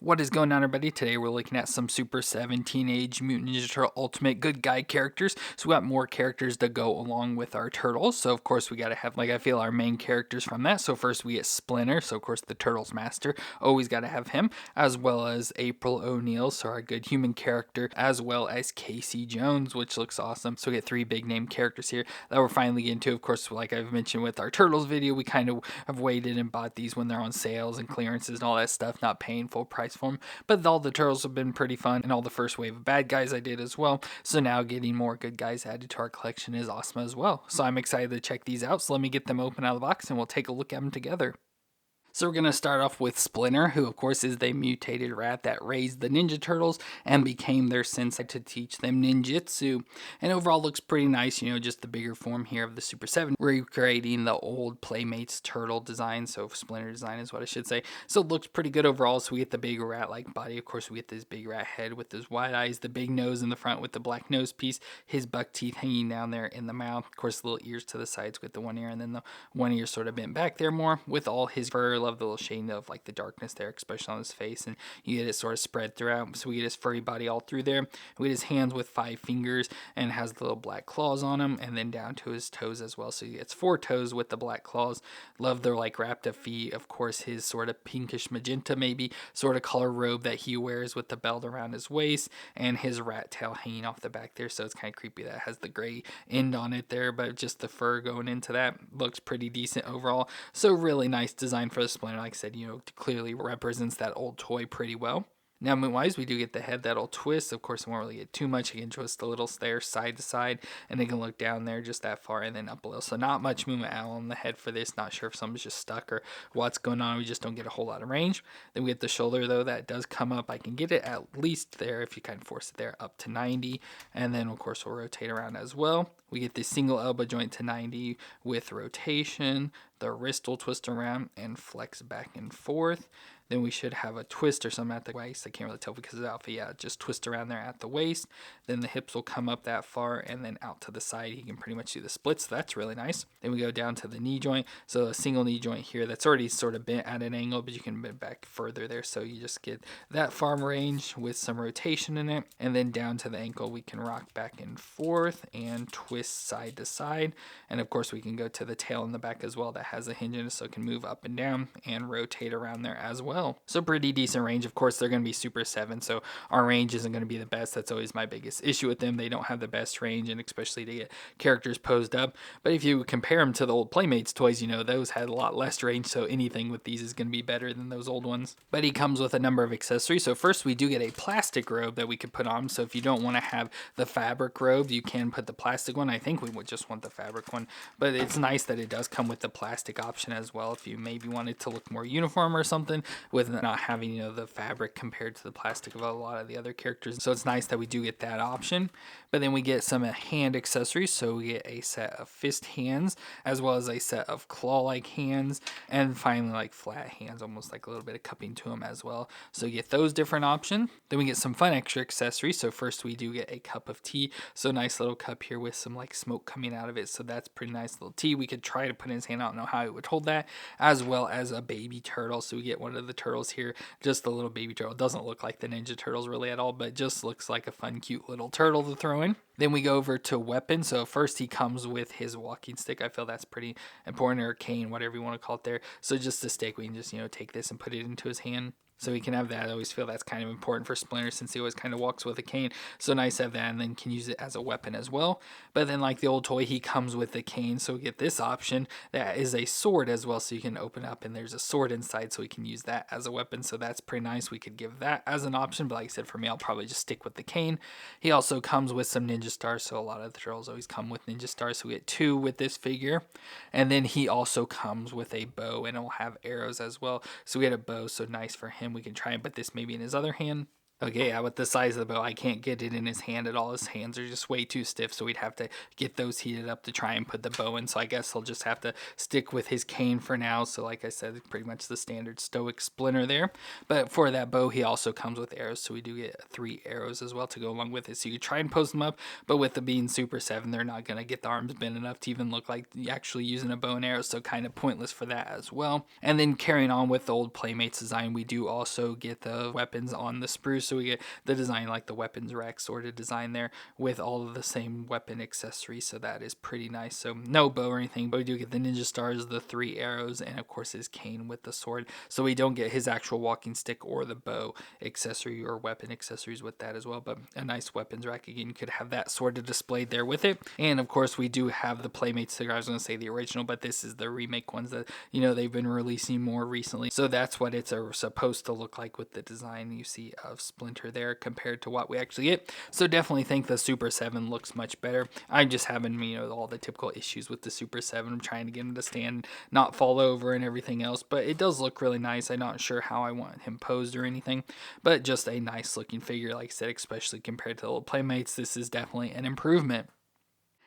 What is going on, everybody? Today we're looking at some Super 7 Teenage Mutant Ninja Turtle Ultimate good guy characters. So we got more characters to go along with our turtles. So of course we gotta have, like, I feel our main characters from that. So first we get Splinter. So of course the Turtles Master. Always gotta have him. As well as April O'Neil. So our good human character. As well as Casey Jones, which looks awesome. So we get three big name characters here that we're finally getting to. Of course, like I've mentioned with our Turtles video, we kind of have waited and bought these when they're on sales and clearances and all that stuff, not paying full price for them. But all the turtles have been pretty fun, and all the first wave of bad guys I did as well. So now getting more good guys added to our collection is awesome as well. So I'm excited to check these out. So let me get them open out of the box and we'll take a look at them together. So we're going to start off with Splinter, who of course is the mutated rat that raised the Ninja Turtles and became their sensei to teach them ninjutsu. And overall looks pretty nice, just the bigger form here of the Super 7, recreating the old Playmates turtle design, so Splinter design is what I should say. So it looks pretty good overall. So we get the big rat-like body. Of course we get this big rat head with his wide eyes, the big nose in the front with the black nose piece, his buck teeth hanging down there in the mouth. Of course the little ears to the sides with the one ear, and then the one ear sort of bent back there more with all his fur. Love the little shading of like the darkness there, especially on his face, and you get it sort of spread throughout. So we get his furry body all through there. We get his hands with 5 fingers and has the little black claws on him, and then down to his toes as well. So he gets 4 toes with the black claws. Love their like wrapped up feet. Of course, his sort of pinkish magenta maybe sort of color robe that he wears with the belt around his waist, and his rat tail hanging off the back there. So it's kind of creepy that it has the gray end on it there, but just the fur going into that looks pretty decent overall. So really nice design for the Splinter. Like I said, clearly represents that old toy pretty well. Now, movement-wise, we do get the head that'll twist. Of course, it won't really get too much. You can twist a little there side to side, and it can look down there just that far and then up a little. So not much movement out on the head for this. Not sure if something's just stuck or what's going on. We just don't get a whole lot of range. Then we get the shoulder, though. That does come up. I can get it at least there, if you kind of force it there, up to 90. And then, of course, we'll rotate around as well. We get the single elbow joint to 90 with rotation. The wrist will twist around and flex back and forth. Then we should have a twist or something at the waist. I can't really tell because of the outfit. Yeah, just twist around there at the waist. Then the hips will come up that far and then out to the side. He can pretty much do the splits. So that's really nice. Then we go down to the knee joint. So a single knee joint here that's already sort of bent at an angle, but you can bend back further there. So you just get that farm range with some rotation in it. And then down to the ankle, we can rock back and forth and twist side to side. And of course, we can go to the tail in the back as well that has a hinge in it, so it can move up and down and rotate around there as well. So pretty decent range. Of course, they're going to be Super 7, so our range isn't going to be the best. That's always my biggest issue with them. They don't have the best range, and especially to get characters posed up. But if you compare them to the old Playmates toys, those had a lot less range, so anything with these is going to be better than those old ones. But he comes with a number of accessories. So first, we do get a plastic robe that we could put on. So if you don't want to have the fabric robe, you can put the plastic one. I think we would just want the fabric one, but it's nice that it does come with the plastic option as well if you maybe wanted to look more uniform or something, with not having the fabric compared to the plastic of a lot of the other characters. So it's nice that we do get that option. But then we get some hand accessories. So we get a set of fist hands as well as a set of claw-like hands, and finally like flat hands, almost like a little bit of cupping to them as well. So you get those different options. Then we get some fun extra accessories. So first we do get a cup of tea. So nice little cup here with some like smoke coming out of it. So that's pretty nice little tea. We could try to put in his hand. I don't know how it would hold that. As well as a baby turtle. So we get one of the turtles here, just a little baby turtle. It doesn't look like the Ninja Turtles really at all, but just looks like a fun, cute little turtle to throw in. Then we go over to weapons. So first he comes with his walking stick. I feel that's pretty important, or cane, whatever you want to call it there. So just a stick, we can just, take this and put it into his hand. So he can have that. I always feel that's kind of important for Splinter since he always kind of walks with a cane. So nice to have that, and then can use it as a weapon as well. But then like the old toy, he comes with a cane. So we get this option that is a sword as well. So you can open up and there's a sword inside, so we can use that as a weapon. So that's pretty nice. We could give that as an option. But like I said, for me, I'll probably just stick with the cane. He also comes with some ninja stars. So a lot of the turtles always come with ninja stars. So we get 2 with this figure. And then he also comes with a bow, and it will have arrows as well. So we get a bow. So nice for him. We can try and put this maybe in his other hand. Okay, yeah, with the size of the bow, I can't get it in his hand at all. His hands are just way too stiff, so we'd have to get those heated up to try and put the bow in. So I guess he'll just have to stick with his cane for now. So like I said, pretty much the standard stoic Splinter there. But for that bow, he also comes with arrows, so we do get 3 arrows as well to go along with it. So you could try and post them up, but with the being Super 7, they're not going to get the arms bent enough to even look like actually using a bow and arrow, so kind of pointless for that as well. And then carrying on with the old Playmates design, we do also get the weapons on the spruce. So we get the design like the weapons rack sort of design there with all of the same weapon accessories. So that is pretty nice. So no bow or anything, but we do get the ninja stars, the 3 arrows, and of course his cane with the sword. So we don't get his actual walking stick or the bow accessory or weapon accessories with that as well. But a nice weapons rack again. You could have that sort of displayed there with it. And of course we do have the Playmates figure. I was going to say the original, but this is the remake ones that, you know, they've been releasing more recently. So that's what it's supposed to look like with the design you see of Splinter there compared to what we actually get. So definitely think the Super 7 looks much better. I'm just having, you know, all the typical issues with the Super 7. I'm trying to get him to stand, not fall over and everything else, but it does look really nice. I'm not sure how I want him posed or anything, but just a nice looking figure. Like I said, especially compared to the old Playmates, this is definitely an improvement.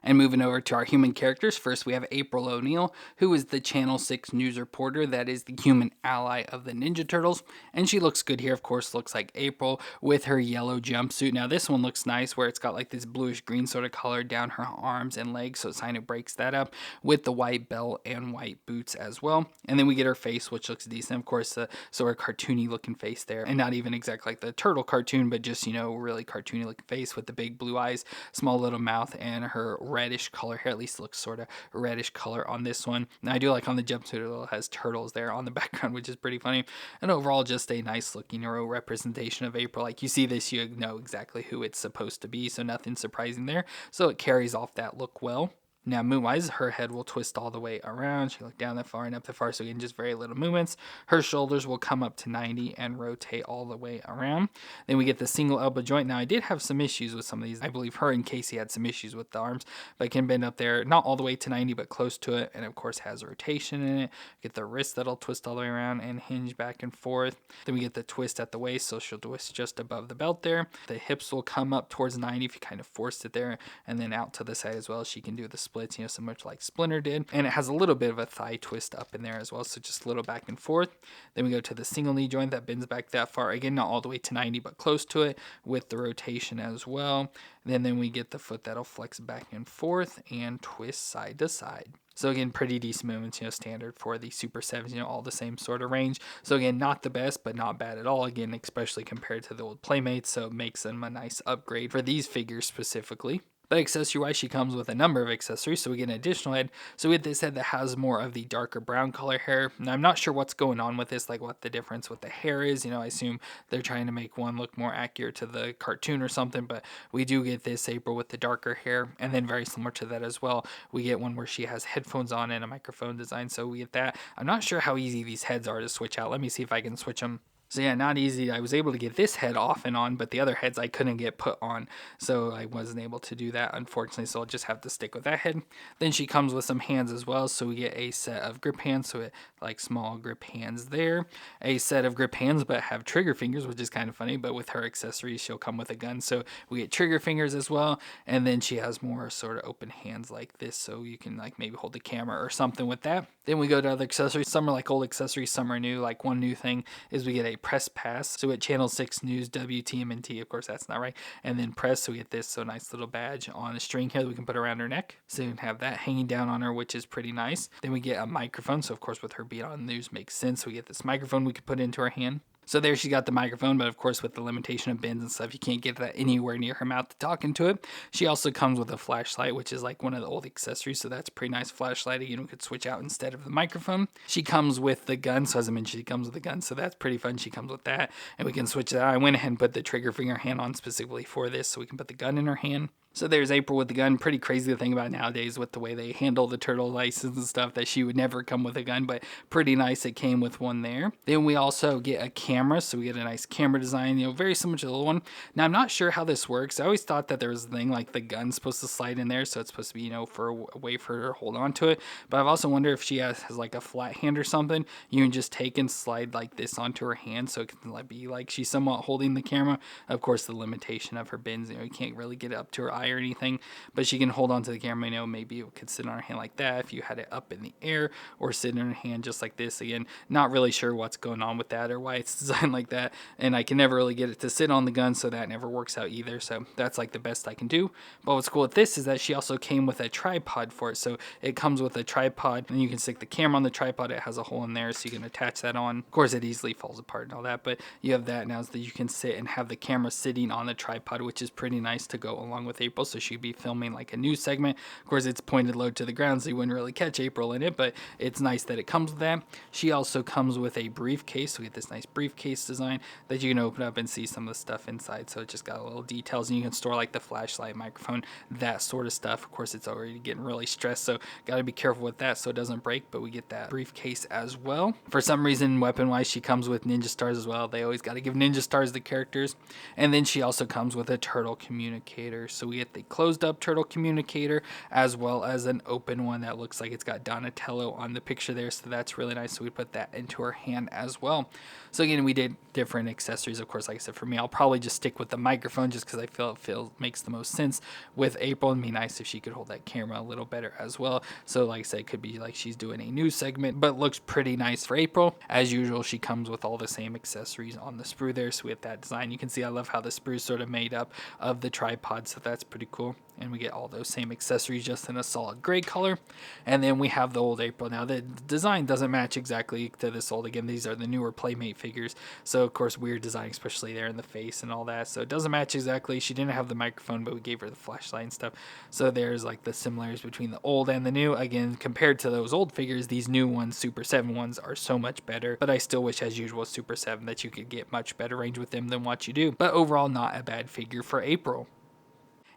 And moving over to our human characters, first we have April O'Neil, who is the Channel 6 news reporter that is the human ally of the Ninja Turtles. And she looks good here, of course, looks like April with her yellow jumpsuit. Now this one looks nice where it's got like this bluish green sort of color down her arms and legs, so it kind of breaks that up with the white belt and white boots as well. And then we get her face, which looks decent, of course, the sort of cartoony looking face there. And not even exactly like the turtle cartoon, but just, you know, really cartoony looking face with the big blue eyes, small little mouth, and her reddish color hair. At least looks sort of reddish color on this one. Now I do like on the jumpsuit it has turtles there on the background, which is pretty funny. And overall just a nice looking hero representation of April. Like you see this, you know exactly who it's supposed to be, so nothing surprising there. So it carries off that look well. Now, moonwise, her head will twist all the way around. She look down that far and up that far, so again, just very little movements. Her shoulders will come up to 90 and rotate all the way around. Then we get the single elbow joint. Now, I did have some issues with some of these. I believe her and Casey had some issues with the arms, but it can bend up there, not all the way to 90, but close to it, and of course has rotation in it. Get the wrist that'll twist all the way around and hinge back and forth. Then we get the twist at the waist, so she'll twist just above the belt there. The hips will come up towards 90 if you kind of forced it there, and then out to the side as well. She can do the splits, you know, so much like Splinter did. And it has a little bit of a thigh twist up in there as well, so just a little back and forth. Then we go to the single knee joint that bends back that far. Again, not all the way to 90, but close to it with the rotation as well. Then we get the foot that'll flex back and forth and twist side to side. So again, pretty decent movements, you know, standard for the Super 7s, you know, all the same sort of range. So again, not the best, but not bad at all. Again, especially compared to the old Playmates, so it makes them a nice upgrade for these figures specifically. But accessory-wise, she comes with a number of accessories, so we get an additional head. So we get this head that has more of the darker brown color hair. Now, I'm not sure what's going on with this, like what the difference with the hair is. You know, I assume they're trying to make one look more accurate to the cartoon or something, but we do get this April with the darker hair, and then very similar to that as well, we get one where she has headphones on and a microphone design, so we get that. I'm not sure how easy these heads are to switch out. Let me see if I can switch them. So yeah, not easy. I was able to get this head off and on, but the other heads I couldn't get put on, so I wasn't able to do that, unfortunately, so I'll just have to stick with that head. Then she comes with some hands as well, so we get a set of grip hands, so it like small grip hands there. A set of grip hands, but have trigger fingers, which is kind of funny, but with her accessories, she'll come with a gun, so we get trigger fingers as well, and then she has more sort of open hands like this, so you can like maybe hold the camera or something with that. Then we go to other accessories. Some are like old accessories, some are new. Like one new thing is we get a press pass. So at Channel 6 News WTMNT, of course that's not right. And then press, so we get this so nice little badge on a string here that we can put around her neck. So you can have that hanging down on her, which is pretty nice. Then we get a microphone. So of course with her being on news makes sense. So we get this microphone we could put into her hand. So there she got the microphone, but of course with the limitation of bends and stuff, you can't get that anywhere near her mouth to talk into it. She also comes with a flashlight, which is like one of the old accessories, so that's a pretty nice flashlight. Again, we could switch out instead of the microphone. She comes with the gun, so as I mentioned, she comes with a gun, so that's pretty fun. She comes with that, and we can switch that. I went ahead and put the trigger finger hand on specifically for this, so we can put the gun in her hand. So there's April with the gun. Pretty crazy to think about nowadays with the way they handle the turtle license and stuff, that she would never come with a gun, but pretty nice it came with one there. Then we also get a camera, so we get a nice camera design, very similar to the little one. Now I'm not sure how this works. I always thought that there was a thing like the gun's supposed to slide in there, so it's supposed to be, for a way for her to hold on to it. But I've also wondered if she has like a flat hand or something. You can just take and slide like this onto her hand, so it can be like she's somewhat holding the camera. Of course, the limitation of her bins, you can't really get it up to her eye or anything, but she can hold on to the camera. Maybe it could sit on her hand like that if you had it up in the air, or sit in her hand just like this. Again, not really sure what's going on with that or why it's designed like that, and I can never really get it to sit on the gun, so that never works out either. So that's like the best I can do. But what's cool with this is that she also came with a tripod for it. So it comes with a tripod, and you can stick the camera on the tripod. It has a hole in there, so you can attach that on. Of course, it easily falls apart and all that, but you have that now, so that you can sit and have the camera sitting on the tripod, which is pretty nice to go along with April. So she'd be filming like a news segment. Of course, it's pointed low to the ground, so you wouldn't really catch April in it, but it's nice that it comes with that. She also comes with a briefcase. So we get this nice briefcase design that you can open up and see some of the stuff inside. So it just got little details, and you can store like the flashlight, microphone, that sort of stuff. Of course, it's already getting really stressed, so got to be careful with that so it doesn't break, but we get that briefcase as well. For some reason, weapon wise, she comes with ninja stars as well. They always got to give ninja stars to characters. And then she also comes with a turtle communicator. So we get the closed up turtle communicator, as well as an open one that looks like it's got Donatello on the picture there, so that's really nice. So we put that into her hand as well. So again, we did different accessories. Of course, like I said, for me, I'll probably just stick with the microphone, just because I feel it makes the most sense with April. It'd be nice if she could hold that camera a little better as well. So like I said, it could be like she's doing a news segment, but looks pretty nice for April. As usual, she comes with all the same accessories on the sprue there, so we have that design. You can see I love how the sprue is sort of made up of the tripod, so that's pretty cool. And we get all those same accessories, just in a solid gray color. And then we have the old April. Now the design doesn't match exactly to this old. Again, these are the newer Playmate figures, so of course weird design, especially there in the face and all that, so it doesn't match exactly. She didn't have the microphone, but we gave her the flashlight and stuff, so there's like the similarities between the old and the new. Again, compared to those old figures, these new ones, Super 7 ones, are so much better, but I still wish, as usual, Super 7 that you could get much better range with them than what you do. But overall, not a bad figure for April.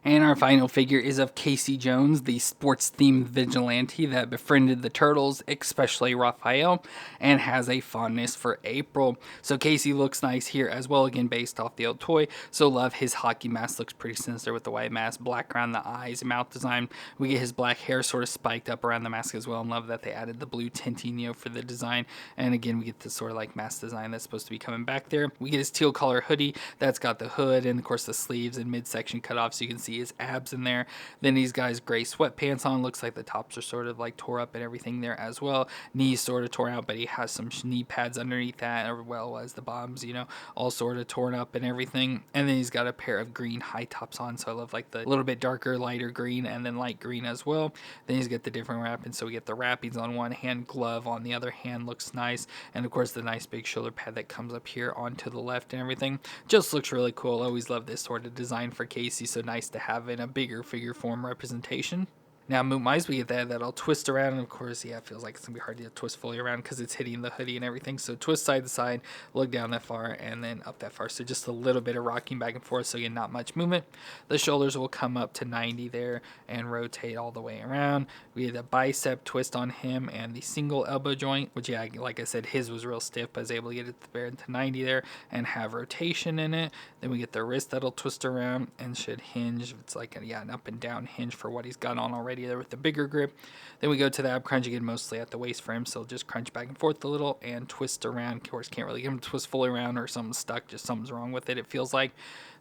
And our final figure is of Casey Jones, the sports-themed vigilante that befriended the Turtles, especially Raphael, and has a fondness for April. So Casey looks nice here as well, again based off the old toy. So love his hockey mask, looks pretty sinister with the white mask, black around the eyes, mouth design. We get his black hair sort of spiked up around the mask as well, and love that they added the blue tinting, for the design. And again, we get this sort of like mask design that's supposed to be coming back there. We get his teal color hoodie that's got the hood and of course the sleeves and midsection cut off, so you can see his abs in there. Then he's got his gray sweatpants on. Looks like the tops are sort of like tore up and everything there as well. Knees sort of torn out, but he has some knee pads underneath that, as well as the bottoms, all sort of torn up and everything. And then he's got a pair of green high tops on, so I love like the little bit darker, lighter green, and then light green as well. Then he's got the different wrappings, so we get the wrappings on one hand, glove on the other hand, looks nice. And of course the nice big shoulder pad that comes up here onto the left and everything. Just looks really cool. Always love this sort of design for Casey, so nice to have in a bigger figure form representation. Now, Moot Mice, we get that'll twist around, and of course, yeah, it feels like it's going to be hard to twist fully around because it's hitting the hoodie and everything. So twist side to side, look down that far, and then up that far. So just a little bit of rocking back and forth, so again, not much movement. The shoulders will come up to 90 there and rotate all the way around. We had a bicep twist on him and the single elbow joint, which, yeah, like I said, his was real stiff, but I was able to get it to 90 there and have rotation in it. Then we get the wrist that'll twist around and should hinge. It's like an up and down hinge for what he's got on already there with the bigger grip. Then we go to the ab crunch again, mostly at the waist frame, so just crunch back and forth a little and twist around. Of course, can't really get him to twist fully around or something's stuck, just something's wrong with it, it feels like.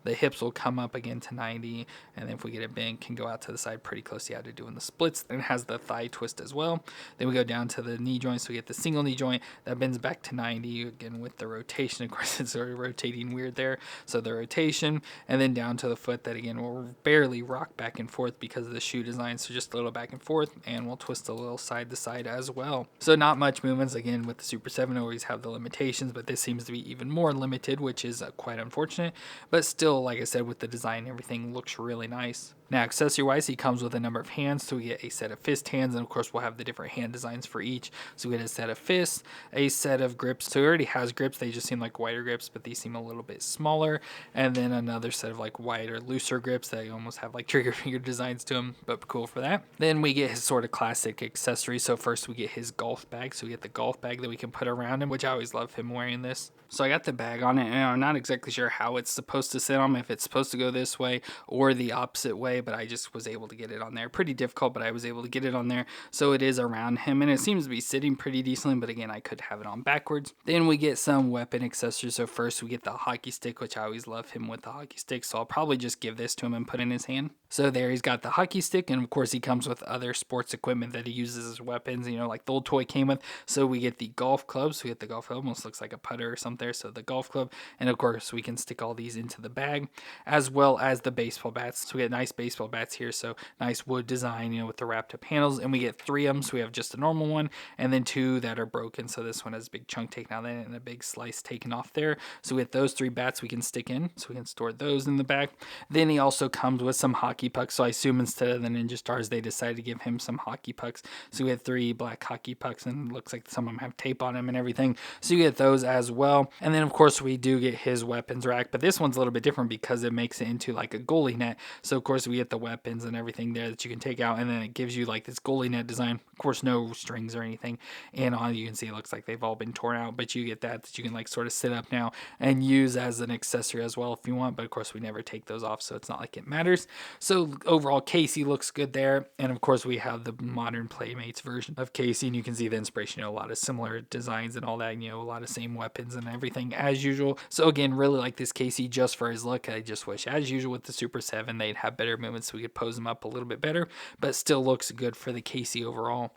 The hips will come up again to 90, and then if we get it bent, can go out to the side pretty close to doing the splits. And it has the thigh twist as well. Then we go down to the knee joint, so we get the single knee joint that bends back to 90, again with the rotation. Of course, it's sort of rotating weird there, so the rotation, and then down to the foot that again will barely rock back and forth because of the shoe design, so just a little back and forth, and we'll twist a little side to side as well. So not much movements. Again, with the Super 7 always have the limitations, but this seems to be even more limited, which is quite unfortunate, but still, like I said, with the design, everything looks really nice. Now, accessory-wise, he comes with a number of hands, so we get a set of fist hands, and of course we'll have the different hand designs for each. So we get a set of fists, a set of grips. So he already has grips, they just seem like wider grips, but these seem a little bit smaller. And then another set of like wider, looser grips that almost have like trigger finger designs to them, but cool for that. Then we get his sort of classic accessories. So first we get his golf bag. So we get the golf bag that we can put around him, which I always love him wearing this. So I got the bag on it, and I'm not exactly sure how it's supposed to sit on, if it's supposed to go this way or the opposite way, but I just was able to get it on there. Pretty difficult, but I was able to get it on there. So it is around him, and it seems to be sitting pretty decently, but again, I could have it on backwards. Then we get some weapon accessories. So first we get the hockey stick, which I always love him with the hockey stick, so I'll probably just give this to him and put in his hand. So there he's got the hockey stick, and of course he comes with other sports equipment that he uses as weapons, you know, like the old toy came with. So we get the golf club. So we get the golf club, almost looks like a putter or something there. So the golf club, and of course we can stick all these into the bag, as well as the baseball bats. So we get nice baseball bats here, so nice wood design, you know, with the wrapped up handles, and we get 3 of them. So we have just a normal one, and then 2 that are broken. So this one has a big chunk taken out of it and a big slice taken off there. So we get those 3 bats we can stick in, so we can store those in the back. Then he also comes with some hockey pucks. So I assume instead of the Ninja Stars, they decided to give him some hockey pucks. So we had 3 black hockey pucks, and it looks like some of them have tape on them and everything. So you get those as well. And then of course we do get his weapons rack, but this one's a little bit different because it makes it into like a goalie net. So of course we get the weapons and everything there that you can take out, and then it gives you like this goalie net design. Of course, no strings or anything. And on you can see it looks like they've all been torn out, but you get that you can like sort of sit up now and use as an accessory as well if you want. But of course we never take those off, so it's not like it matters. So overall, Casey looks good there. And of course we have the modern Playmates version of Casey, and you can see the inspiration, you know, a lot of similar designs and all that, you know, a lot of same weapons and everything as usual. So again, really like this Casey just for his look. I just wish, as usual with the Super 7, they'd have better movements so we could pose them up a little bit better, but still looks good for the Casey overall.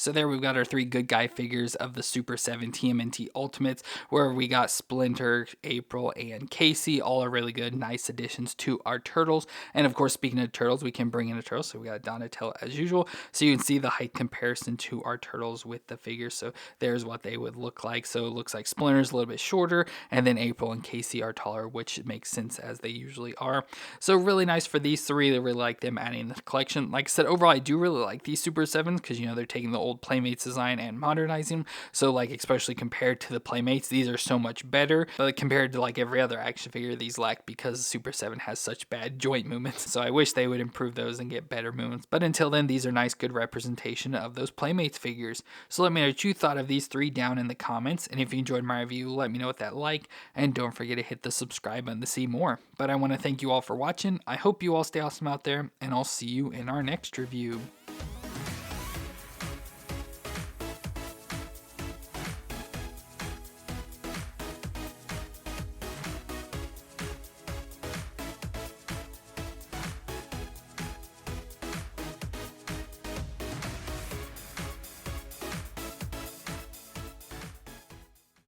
So there we've got our 3 good guy figures of the Super 7 TMNT Ultimates, where we got Splinter, April, and Casey. All are really good, nice additions to our turtles. And of course, speaking of turtles, we can bring in a turtle. So we got Donatello as usual. So you can see the height comparison to our turtles with the figures. So there's what they would look like. So it looks like Splinter's a little bit shorter, and then April and Casey are taller, which makes sense as they usually are. So really nice for these 3. I really like them adding in the collection. Like I said, overall, I do really like these Super 7s because, you know, they're taking the old Playmates design and modernizing them. So like, especially compared to the Playmates, these are so much better. But compared to like every other action figure, these lack because Super 7 has such bad joint movements. So I wish they would improve those and get better movements. But until then, these are nice, good representation of those Playmates figures. So let me know what you thought of these 3 down in the comments. And if you enjoyed my review, let me know with that like. And don't forget to hit the subscribe button to see more. But I want to thank you all for watching. I hope you all stay awesome out there, and I'll see you in our next review.